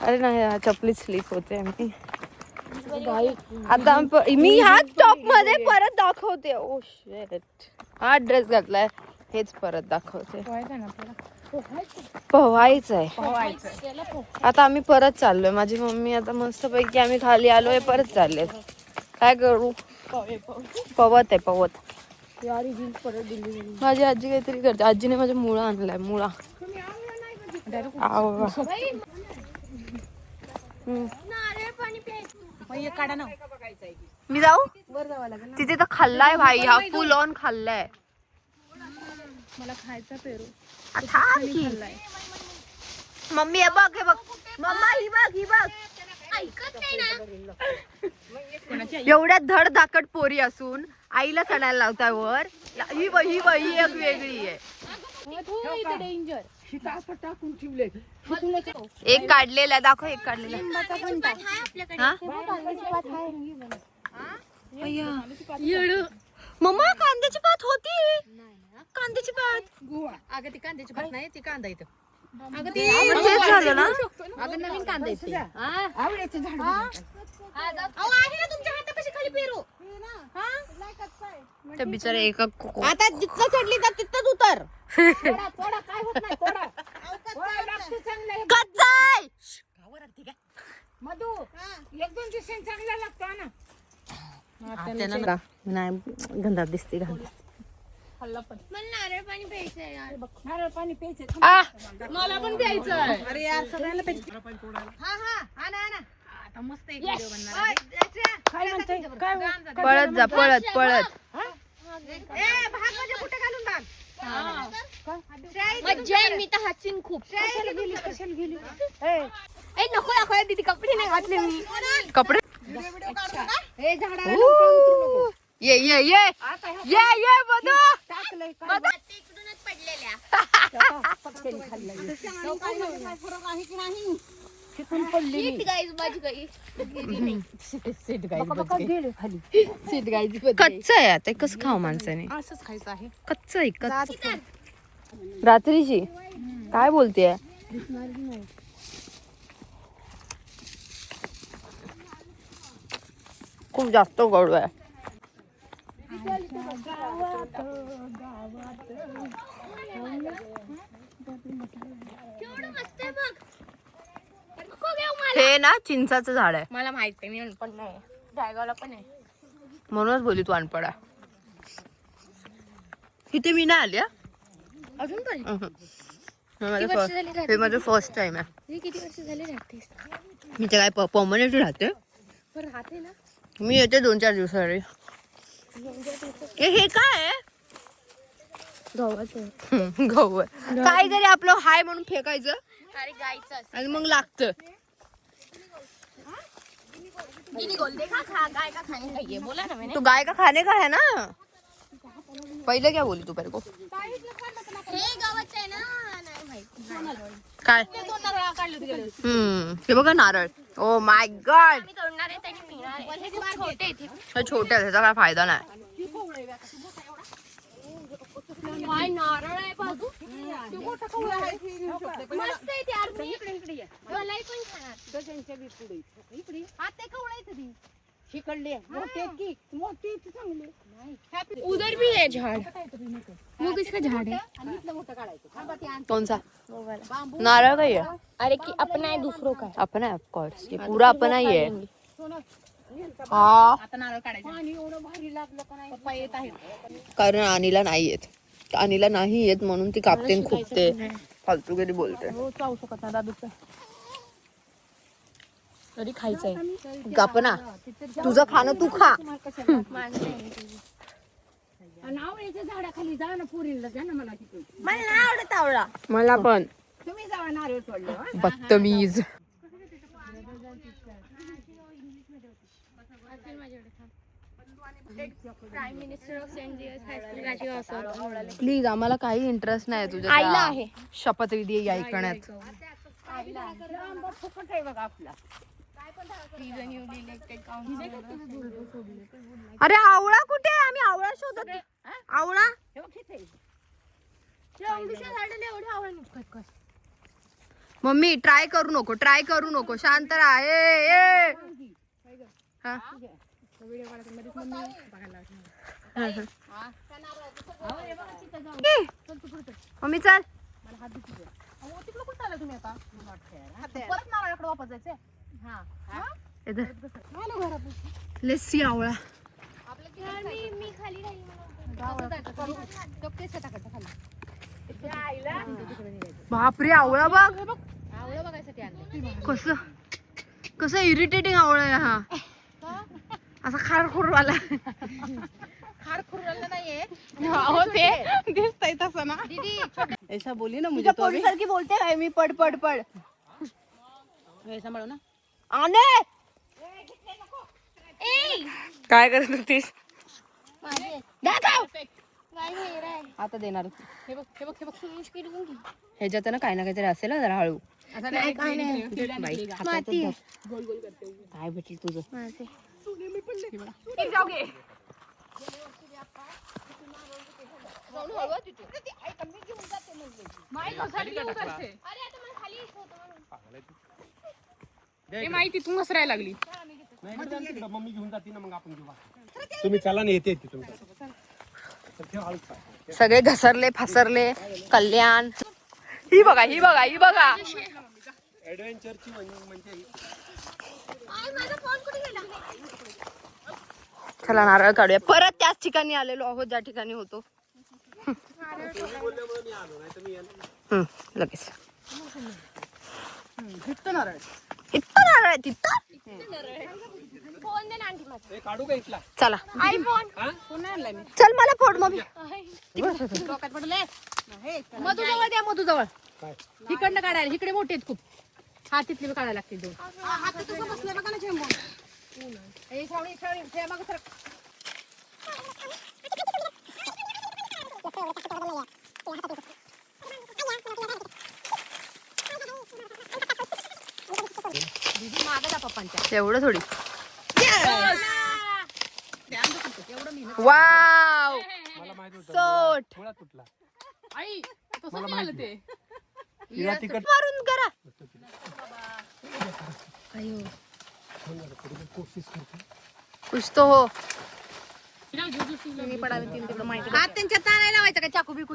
अरे नाही चपली स्लिप होते आमची. आता मी ह्या टॉप मध्ये परत दाखवते. ओ शिट, हा ड्रेस घातलाय हेच परत दाखवते. पोहायचंय आता आम्ही परत चाललोय. माझी मम्मी आता मस्त पैकी आम्ही खाली आलोय परत चालले. काय करू? पवत आहे पवत. माझी आजी काहीतरी करते. आजीने माझ्या मुळा आणलाय मुळा. मी जाऊ तिथे तर खाल्लाय भाई. हा फुल ऑन खाल्लाय. मला खायचा पेरू. मम्मी हे बघ हे बघ. मम्मा ही बघ ही बघ. एवढ्या धड धाकट पोरी असून आईला चढायला लावताय वर. ही एक वेगळी आहे. एक काढलेला दाखव. एक काढलेला मम्मा कांद्याची पात होती. कांद्याची पात. अगं ती कांद्याची भात नाही, ती कांदा इथं. तेच झालं ना. अगं नवीन कांदा येते. त्या बिचारे एका आता जिथं चढली तर तिथंच उतर. मधू एक दोन दिवस चांगला लागतो ना. नाही गंधात दिसते घाण. खाल्ला पण नारळ पाणी प्यायचंय यार. नारळ पाणी प्यायचं. मला पण प्यायचंय. अरे यार सगळ्यांना प्यायचं. आता मस्त एक व्हिडिओ बनणार आहे. काय म्हणताय? काय पळत जा पळत पळत. कुठे घालून टाक. मज्जा आहे. मी तर हसीन खूप. कशाला गेली? ए नको दाखवाय दीदी, कपडे नाही घातले मी. कपडे हे झाडाला ये ये ये ये ये बदू. टाकलंय इकडूनच पडलेल्या. फरक आहे की नाही? शिकून पडली. कच्च आहे आता कसं खाऊ माणसाने. असंच खायचं आहे. कच्च आहे कच्च. रात्रीची काय बोलतेय. खूप जास्त गोड आहे. हे ना चिंचाचं झाड आहे. मला माहित आहे. मी पण नाही. जायगावला पण आहे. म्हणूनच बोली तू अनपडा. इथे मी नाही आली. अजून पण हे माझं फर्स्ट टाइम आहे. किती वर्ष झाले राहतेस? मी ते काय परमनंट राहते. राहते ना. मी येते 2-4 दिवसासाठी. हे काय आहे? गहू आहे. काहीतरी आपलं हाय म्हणून फेकायचं अरे गायचं आणि मग लागतं. बोला ना मैंने. तू गाय का खाने का है ना. पहिले क्या बोली तू मेरे को. हे गावाचं आहे ना. नाही माहित. काय हे बघा नारळ. Oh my God. मी तोडणार आहे त्याने पिणार आहे. हे खूप छोटे आहेत. हे छोटे आहेत त्याचा काय फायदा नाही. काय नारळ आहे बाजू. मस्त आहे ते. अर्धी इकडे ये. मलाही पण खाणार. हात ते कवळायचं ती. शिकडले मोठे की मोठे चांगले. उधर भी है झाड़. वो किसका झाड़ है? कौन सा नारळ का ये. अरे कि अपना है दूसरों का है. अपना है ऑफ कोर्स. ये पूरा अपना ही है. हाँ आता नारळ काढायचं. पाणी एवढं भारी लागलं का नाही. पप्पा येत आहेत. कारण अनिला नाही येत. अनिला नाही येत म्हणून ती कापते खूपते फालतूगिरी बोलते. हो चावू शकत ना दादूचं. तरी खायचंय. कापना तुझं खाणं तू खा. आवळ्याच्या झाडाखाली जा ना. पोरीला जा ना. मला तिकडून मला नाही आवडत आवळा. मला पण तुम्ही जावा नारळ तोडलं. बदतमीज. Prime minister of saint James high school Rajgaon. Please आम्हाला काही इंटरेस्ट नाही तुझ्या आईला त्या आहे. शपथविधी ऐकण्यात. फुकट आहे बघा आपला. अरे आवळा कुठे आहे. आम्ही आवळा शोधत. आवळा मम्मी ट्राय करू नको शांत राहा. ए हा. मम्मी चल. लेसी आवळा. बापरे आवळा बघ. कसं इरिटेटिंग आवळा आहे हा. असा खारखुरवाला. ऐसा बोली ना मुझे तो अभी सारखी बोलते काय मी पड पड पड. ऐसा म्हणू ना. आने काय करत होतीस? आता देणार ह्याच्यात ना काही ना काहीतरी असेल ना जरा हळू. बाई, काय भेटेल तुझं? माहिती तू घसरायला लागली. मम्मी घेऊन जाते ना मग आपण घेऊ. तुम्ही चला ना येते तुम्ही. सगळे घसरले फसरले. कल्याण ही बघा ऍडव्हेंचरची म्हणजे चला नारळ काढूया. परत त्याच ठिकाणी आलेलो आहोत ज्या ठिकाणी होतो. लगेच इतकं नारळ आहे तिथं. काढू का इथला? चला चल मला फोड मम्मी. मधुजवळ द्या मधुजवळ. इकडनं काढायला इकडे मोठे आहेत खूप. हा तिथले काढायला लागतील दोन. एवढं थोडी. वाव मला माहित होतं सोट थोडा तुटला. आई तसं मिळालं ते. हिरा तिकट मारून करा. कुछ तो हो. हात त्यांच्या ताणायला लावायचा का चाकू बिकू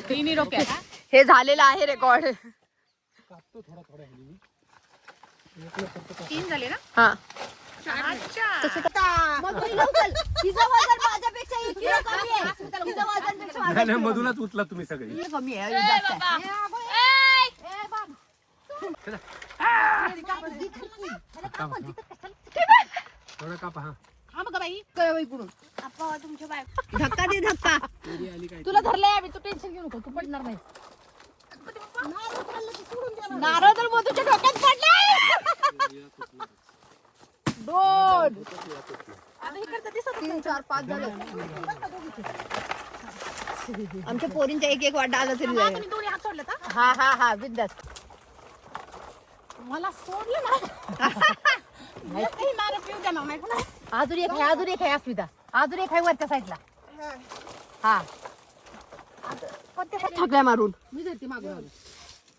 तिन्ही डोक्यात. हे झालेलं आहे रेकॉर्ड. कापतो थोडा थोडा. 3 झाले ना. हा नाही मधूनच उचला तुम्ही सगळे. कमी आहे जास्त आहे. थोडा कापा. हा धक्का दे धक्का. तुला धरलंय आम्ही तू टेन्शन घेऊ नको तू पडणार नाही. नारळ तर मधूच्या डोक्यात पडलाय. 2 3 4 5 झालं. आमच्या पोरींच्या एक वाटा आला तरी जाईल. दोन्ही हात सोडले का? हा विद्यास. मला सोडलं ना. नारळ पिऊ देणार नाही पुन्हा. अजून एक आहे अस्मिता. अजून एक आहे वरच्या साईडला. हा थकल्या मारून मी धरते मागून.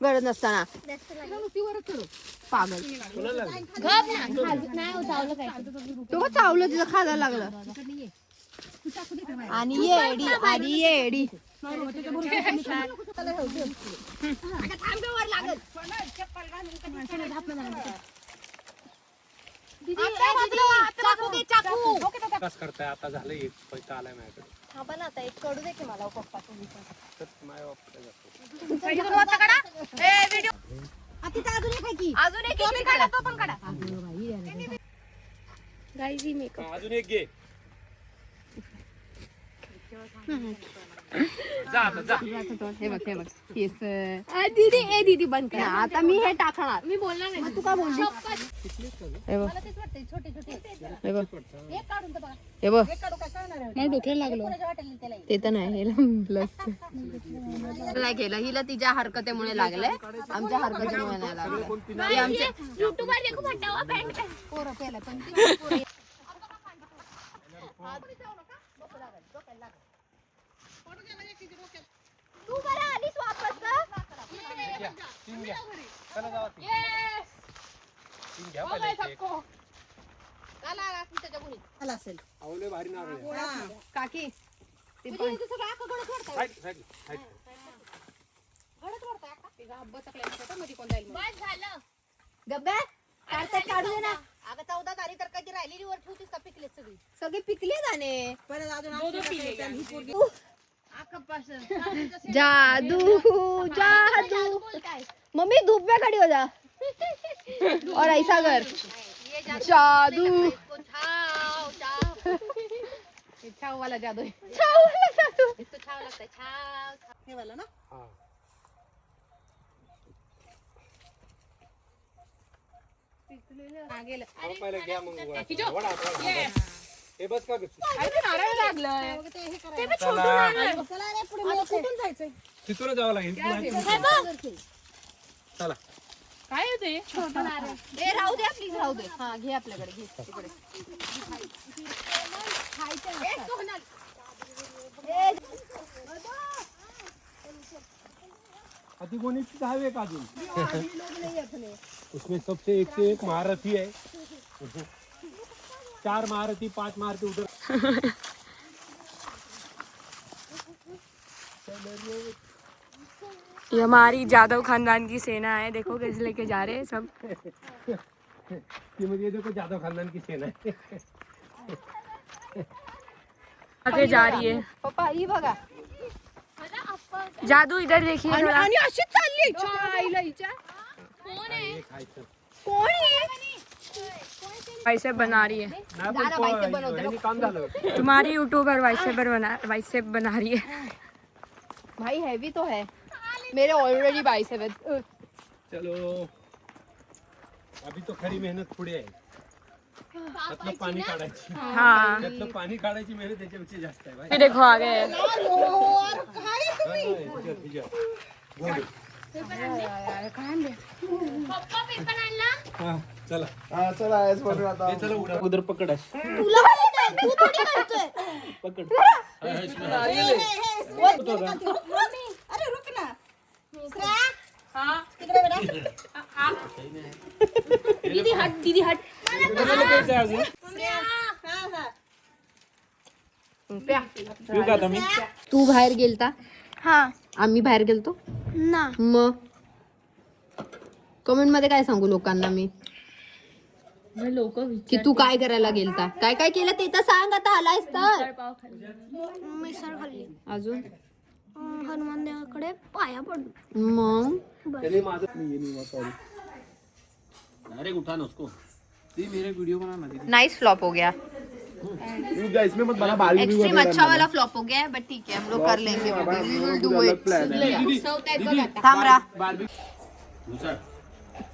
गरज नसताना पागल. तो चावलं तिचं खायला लागलं. आणि येडी कस करताय आता? झालं एक पैसा आलाय माझ्याकडे. आता एक कडू दे की मला पप्पा तुम्ही. तर माझ्या बापाकडे जातो. अजून एक काढा. तो पण काढा. अजून एक घे. जा आता जा. हे बघ केस. दीदी बंद कर. आता मी हे टाकणार. मी बोलणार नाही. तू का बोलली? हे बघ हे बघ मला डोक्याला लागलं. ते तर नाही नाही केलं. हिला तिच्या हरकतीमुळे लागलंय. आमच्या हरकतीमुळे नाही लागलं. ते आमचे युट्यूबर देखो फटावा पॅन्ट. तू बरं आलीस वापस का? तीन घ्या चला जावा तीन. Yes! तीन घ्या हो पहिले गए एक. सबको. आला तुमच्या गुणी. आला असेल आवले भारी नारळ आहे. काकी ते म्हणजे इथं सगळं अख्खं गडद वाढतंय. Side, side, side. गडद वाढतंय अख्खा. ते हब्बा चकल्या होता मध्ये कोण जाईल बस झालं. गब्बा काढतात काढू दे ना. अगं 14 तारीख तर कधी राहिलेली वर ठेवतीस का पिकले सगळी? सगळे पिकले जाणे दो पीले जादू जादू बोलताय. मम्मी धूप में खड़ी हो जा और ऐसा कर ये जादू इसको छाव छाव. छाव वाला जादू छाव इसको छाव लगता है. छाव छाव. हे वाला ना हा. हा गेलं अहो, पहिले घ्या मग वडा. खिचो. वडा, वडा. Yes. हे बस का ग? अरे ते नारळ लागलंय. चला कुठून जायचंय तिथूनच जावं लागेल चला काय आहे ते? ए राहू दे प्लीज राहू दे हा घे आपल्याकडे घे तिकडे अति कोणी हाईवे का अजून उसमें सबसे एक से एक महारथी है 4 महारथी 5 महारथी उधर ये हमारी जादव खानदान की सेना है, देखो कैसे लेके जा रहे हैं सब। कि मुझे देखो जादव खानदान की सेना है आगे जा रही है पप्पा ही बघा जादू, इधर देखिए थोड़ा। आणि अशीच चालली आईला हिच्या हे खायचं. कोण आहे वाइसेप बना रही है, नाही पण तो ह्यानी काम झालं तुम्हारी यूट्यूबर वाइसेप बना रही है। भाई हैवी तो है मेरे ऑलरेडी बाइसेप है चलो अभी तो खरी मेहनत पुढे आहे त्यातलं पाणी काढायची हाँ त्यातलं पाणी काढायची मेहनत त्याच्यापेक्षा जास्त आहे ये देखो आ गए। पप्पा पेपर आणला. चला हे चला उडा उधर पकड तुला माहित आहे, तू थोडी करतोय. पकड अरे रुक ना. मिश्रा, हाँ. तिकडे बेटा. दीदी हट, दीदी हट. तू बाहेर गेलता हा आम्ही बाहेर गेलतो ना. मग कमेंट मध्ये काय सांगू लोकांना मी लोक की तू काय करायला गेलता काय काय केलं ते तर सांग आता आलायस तर मिसळ खाल्ली. अजून हनुमान देवाकडे पाया पडलो. मग नाइस फ्लॉप हो गया एक्सट्रीम अच्छा वाला फ्लॉप हो गया है बट ठीक है हम लोग कर लेंगे वी विल डू इट थांब रहा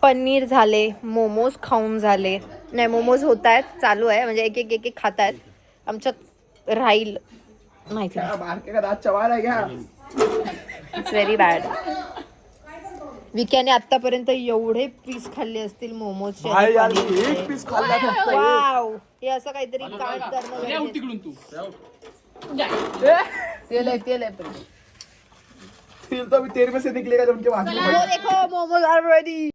पनीर झाले मोमोज खाऊन झाले नाही मोमोज होत आहेत चालू आहे म्हणजे एक एक एक एक खात आहेत आमच्यात राहील माहिती इट्स व्हेरी बॅड विक्याने आतापर्यंत एवढे पीस खाल्ले असतील मोमोजचे वाव हे असं काहीतरी काट करणं उठ तिकडून तू. तेल आहे तेल आहे फिर तो अभी तेरे में से निकलेगा जब उनके वहां देखो मोमोज आर रेडी